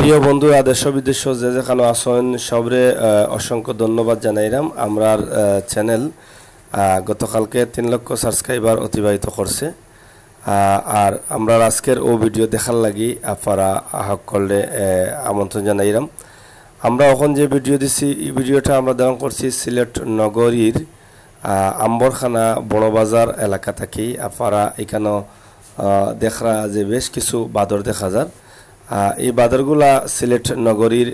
প্রিয় বন্ধুরা দেশ বিদেশ যে যেখানে আসেন সবরে অসংখ্য ধন্যবাদ জানাইলাম। আমরার চ্যানেল গতকালকে 3 লক্ষ সাবস্ক্রাইবার অতিবাহিত করছে। আর আমরা আজকের ও ভিডিও দেখার লাগি আপনারা আহ্বান করলে আমন্ত্রণ জানাইলাম। আমরা এখন যে ভিডিও দিছি এই ভিডিওটা আমরা ধারণ করছি সিলেট নগরীর আম্বরখানা বড় বাজার এলাকা থেকে। আপনারা এখানে দেখা যে বেশ কিছু বাদর দেখা যায়। এই বাদরগুলা সিলেট নগরীর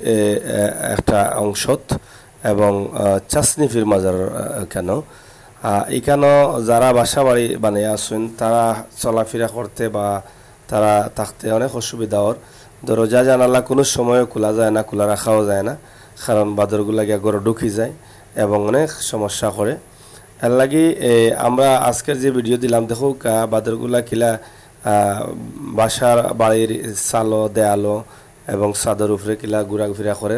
একটা অংশত এবং চাষনিফির মাজার কেন এখানে যারা বাসা বাড়ি বানিয়ে আসেন তারা চলাফেরা করতে বা তারা থাকতে অনেক অসুবিধা ওর। দরজা জানালা কোনো সময় খোলা যায় না, খোলা রাখাও যায় না, কারণ বাদরগুলা গিয়ে ঘরে ঢুকি যায় এবং অনেক সমস্যা করে। এর লাগি আমরা আজকের যে ভিডিও দিলাম দেখো বাদরগুলা কিলা বাসার বাড়ির চালো দেয়ালো এবং ছাদের উপরে কিলা ঘোরাফেরা করে।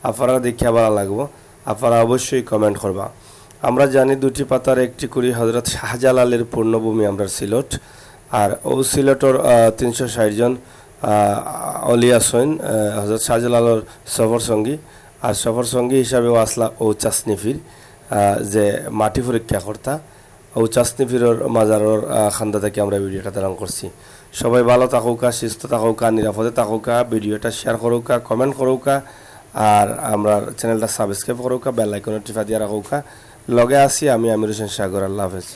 আপনারা দেখে ভালো লাগবো, আপনারা অবশ্যই কমেন্ট করবা। আমরা জানি দুটি পাতার একটি করি হজরত শাহজালালের পূর্ণভূমি আমরা সিলেট। আর ও সিলেটর 360 জন অলি আসেন হজরত শাহজালালের সফর সঙ্গী। আর সফর সঙ্গী হিসাবেও আসলা ও চাষনিফির যে মাটি পরীক্ষা কর্তা ও চাষনিফিরর মাজারর খান্দা থেকে আমরা ভিডিওটা ধারণ করছি। সবাই ভালো থাকুকা, সুস্থ থাকুকা, নিরাপদে থাকুকা, ভিডিওটা শেয়ার করুকা, কমেন্ট করুকা, আর আমরা চ্যানেলটা সাবস্ক্রাইব করুকা, বেল আইকন টিপা দিয়ে রাখুকা। লগে আছি আমি আমির হোসেন সাগর। আল্লাহ হাফেজ।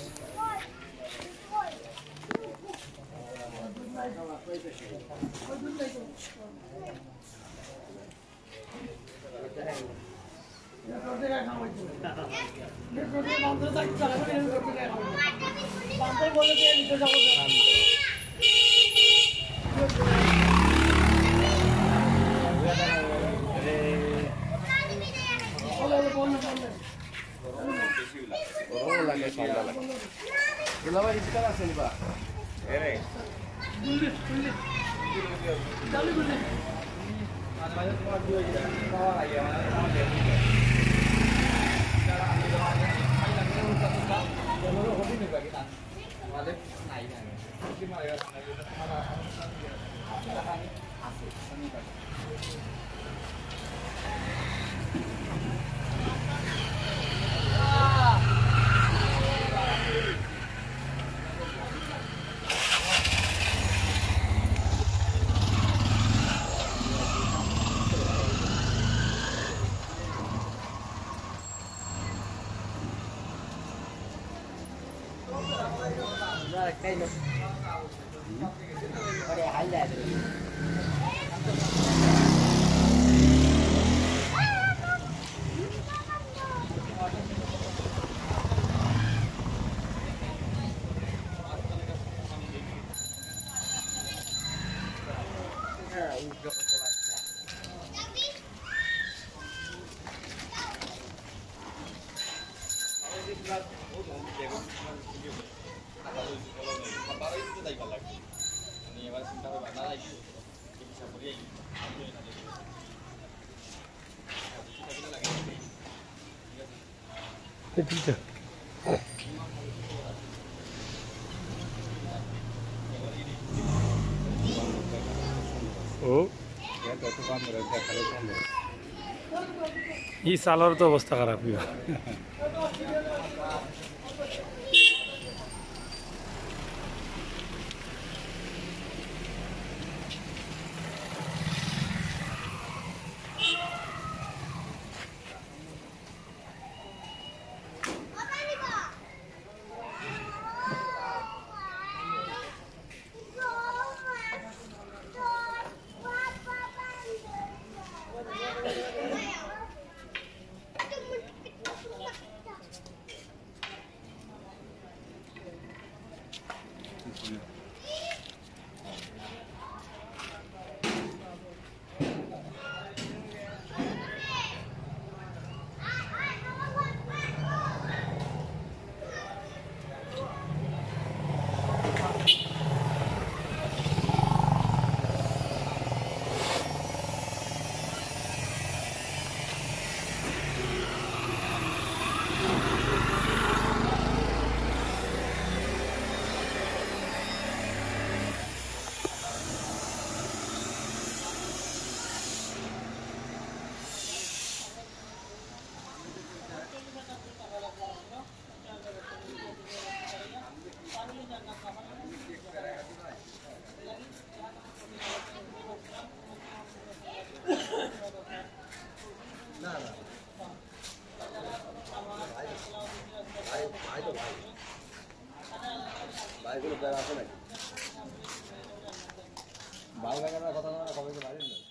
এই সালের তো অবস্থা খারাপ। ভাই তো ভাই ভাইগুলো বেড়া আছে নাকি বাল ভাঙানোর কথা কবে বাড়ির না